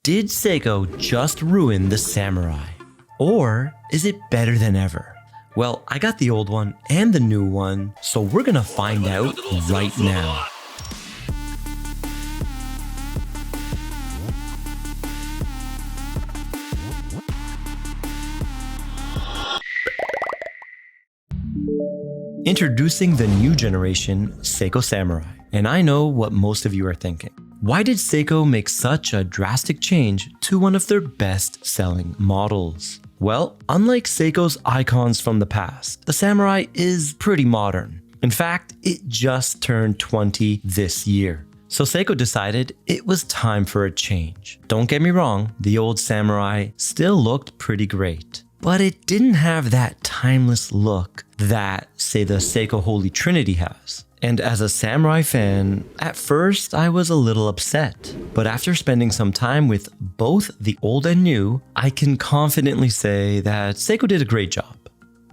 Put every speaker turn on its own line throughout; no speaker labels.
Did Seiko just ruin the Samurai? Or is it better than ever? Well, I got the old one and the new one, so we're gonna find out right now. Introducing the new generation Seiko Samurai. And I know what most of you are thinking. Why did Seiko make such a drastic change to one of their best-selling models? Well, unlike Seiko's icons from the past, the Samurai is pretty modern. In fact, it just turned 20 this year. So Seiko decided it was time for a change. Don't get me wrong, the old Samurai still looked pretty great, but it didn't have that timeless look that, say, the Seiko Holy Trinity has. And as a Samurai fan, at first I was a little upset. But after spending some time with both the old and new, I can confidently say that Seiko did a great job,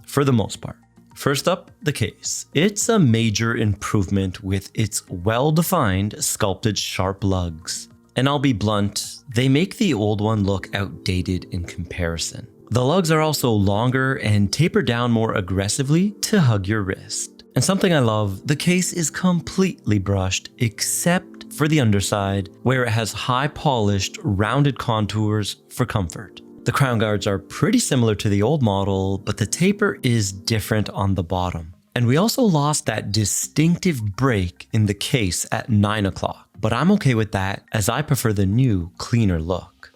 for the most part. First up, the case. It's a major improvement with its well-defined sculpted sharp lugs. And I'll be blunt, they make the old one look outdated in comparison. The lugs are also longer and taper down more aggressively to hug your wrist. And something I love, the case is completely brushed except for the underside, where it has high polished, rounded contours for comfort. The crown guards are pretty similar to the old model, but the taper is different on the bottom. And we also lost that distinctive break in the case at 9 o'clock, but I'm okay with that as I prefer the new, cleaner look.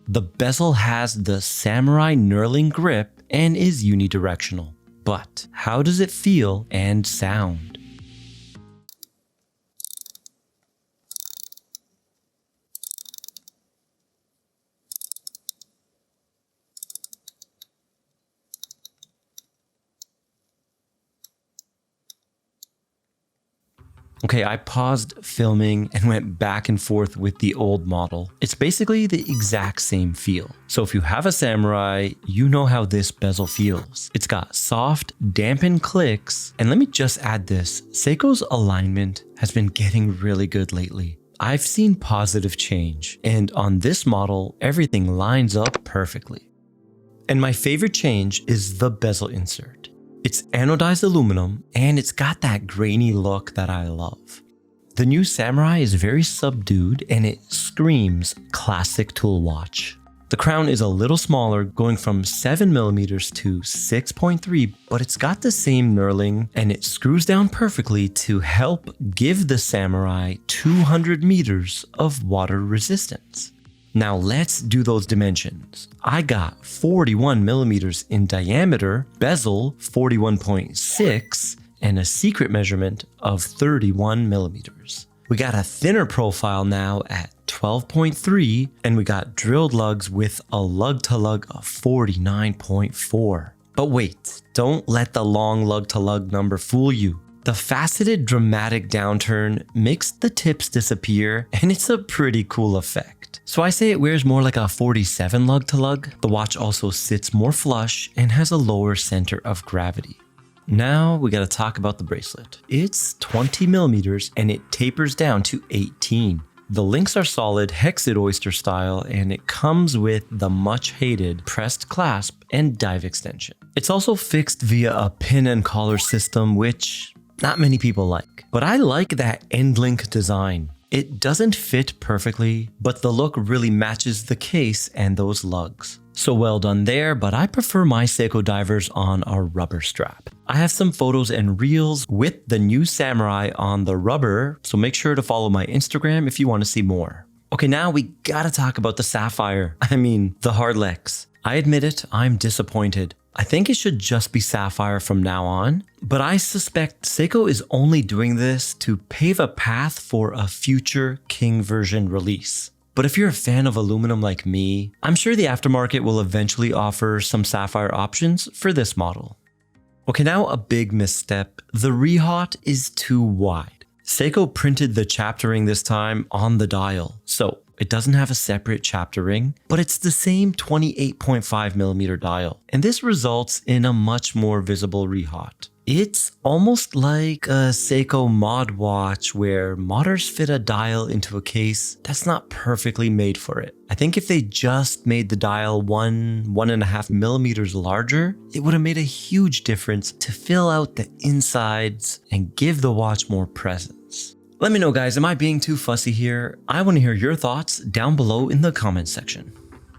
The bezel has the Samurai knurling grip and is unidirectional. But how does it feel and sound? Okay, I paused filming and went back and forth with the old model. It's basically the exact same feel. So if you have a Samurai, you know how this bezel feels. It's got soft, dampened clicks, and let me just add this, Seiko's alignment has been getting really good lately. I've seen positive change, and on this model, everything lines up perfectly. And my favorite change is the bezel insert. It's anodized aluminum, and it's got that grainy look that I love. The new Samurai is very subdued, and it screams classic tool watch. The crown is a little smaller, going from 7mm to 6.3, but it's got the same knurling, and it screws down perfectly to help give the Samurai 200 meters of water resistance. Now let's do those dimensions. I got 41mm in diameter, bezel 41.6, and a secret measurement of 31mm. We got a thinner profile now at 12.3, and we got drilled lugs with a lug-to-lug of 49.4. But wait, don't let the long lug-to-lug number fool you. The faceted dramatic downturn makes the tips disappear, and it's a pretty cool effect. So I say it wears more like a 47 lug-to-lug. The watch also sits more flush and has a lower center of gravity. Now we gotta talk about the bracelet. It's 20mm and it tapers down to 18. The links are solid hexed oyster style, and it comes with the much hated pressed clasp and dive extension. It's also fixed via a pin and collar system, which not many people like. But I like that end link design. It doesn't fit perfectly, but the look really matches the case and those lugs. So well done there, but I prefer my Seiko divers on a rubber strap. I have some photos and reels with the new Samurai on the rubber, so make sure to follow my Instagram if you want to see more. Okay, now we gotta talk about the sapphire. The Hardlex. I admit it, I'm disappointed. I think it should just be sapphire from now on, but I suspect Seiko is only doing this to pave a path for a future King version release. But if you're a fan of aluminum like me, I'm sure the aftermarket will eventually offer some sapphire options for this model. Okay, now a big misstep. The rehaut is too wide. Seiko printed the chapter ring this time on the dial, so it doesn't have a separate chapter ring, but it's the same 28.5mm dial, and this results in a much more visible rehaut. It's almost like a Seiko mod watch where modders fit a dial into a case that's not perfectly made for it. I think if they just made the dial 1.5 millimeters larger, it would have made a huge difference to fill out the insides and give the watch more presence. Let me know, guys, am I being too fussy here? I want to hear your thoughts down below in the comments section.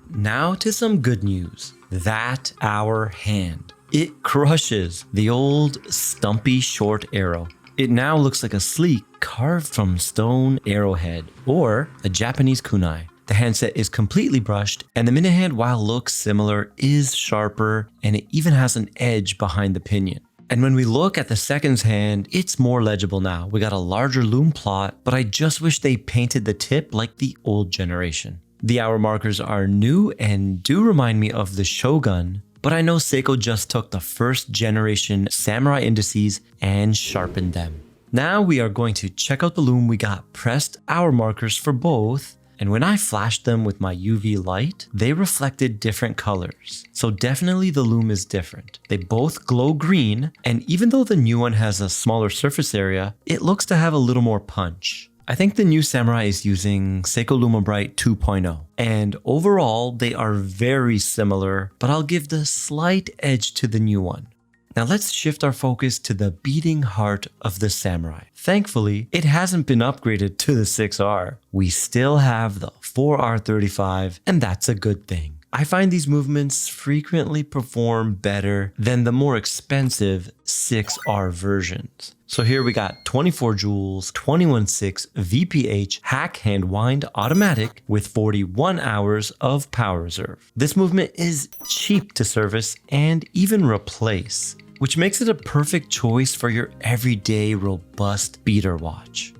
Now to some good news. That hour hand. It crushes the old stumpy short arrow. It now looks like a sleek carved from stone arrowhead or a Japanese kunai. The handset is completely brushed, and the minute hand, while looks similar, is sharper, and it even has an edge behind the pinion. And when we look at the seconds hand, it's more legible now. We got a larger lume plot, but I just wish they painted the tip like the old generation. The hour markers are new and do remind me of the Shogun, but I know Seiko just took the first generation Samurai indices and sharpened them. Now we are going to check out the lume. We got pressed hour markers for both, and when I flashed them with my UV light, they reflected different colors. So definitely the lume is different. They both glow green, and even though the new one has a smaller surface area, it looks to have a little more punch. I think the new Samurai is using Seiko LumaBright 2.0, and overall they are very similar, but I'll give the slight edge to the new one. Now let's shift our focus to the beating heart of the Samurai. Thankfully, it hasn't been upgraded to the 6R. We still have the 4R35, and that's a good thing. I find these movements frequently perform better than the more expensive 6R versions. So here we got 24 joules, 21.6 VPH hack hand wind automatic with 41 hours of power reserve. This movement is cheap to service and even replace, which makes it a perfect choice for your everyday robust beater watch.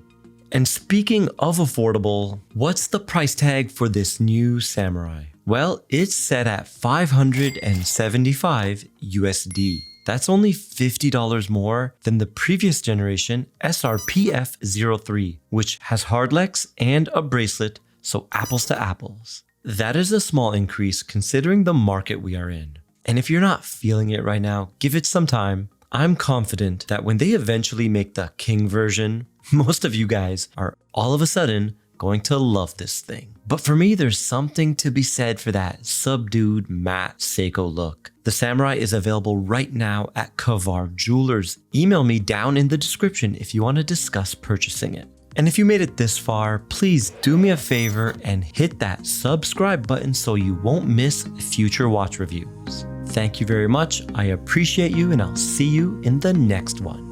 And speaking of affordable, what's the price tag for this new Samurai? Well, it's set at $575 USD. That's only $50 more than the previous generation SRPF13, which has hardlex and a bracelet, so apples to apples. That is a small increase considering the market we are in. And if you're not feeling it right now, give it some time. I'm confident that when they eventually make the King version, most of you guys are all of a sudden going to love this thing. But for me, there's something to be said for that subdued matte Seiko look. The Samurai is available right now at Kavar Jewelers. Email me down in the description if you want to discuss purchasing it. And if you made it this far, please do me a favor and hit that subscribe button so you won't miss future watch reviews. Thank you very much. I appreciate you, and I'll see you in the next one.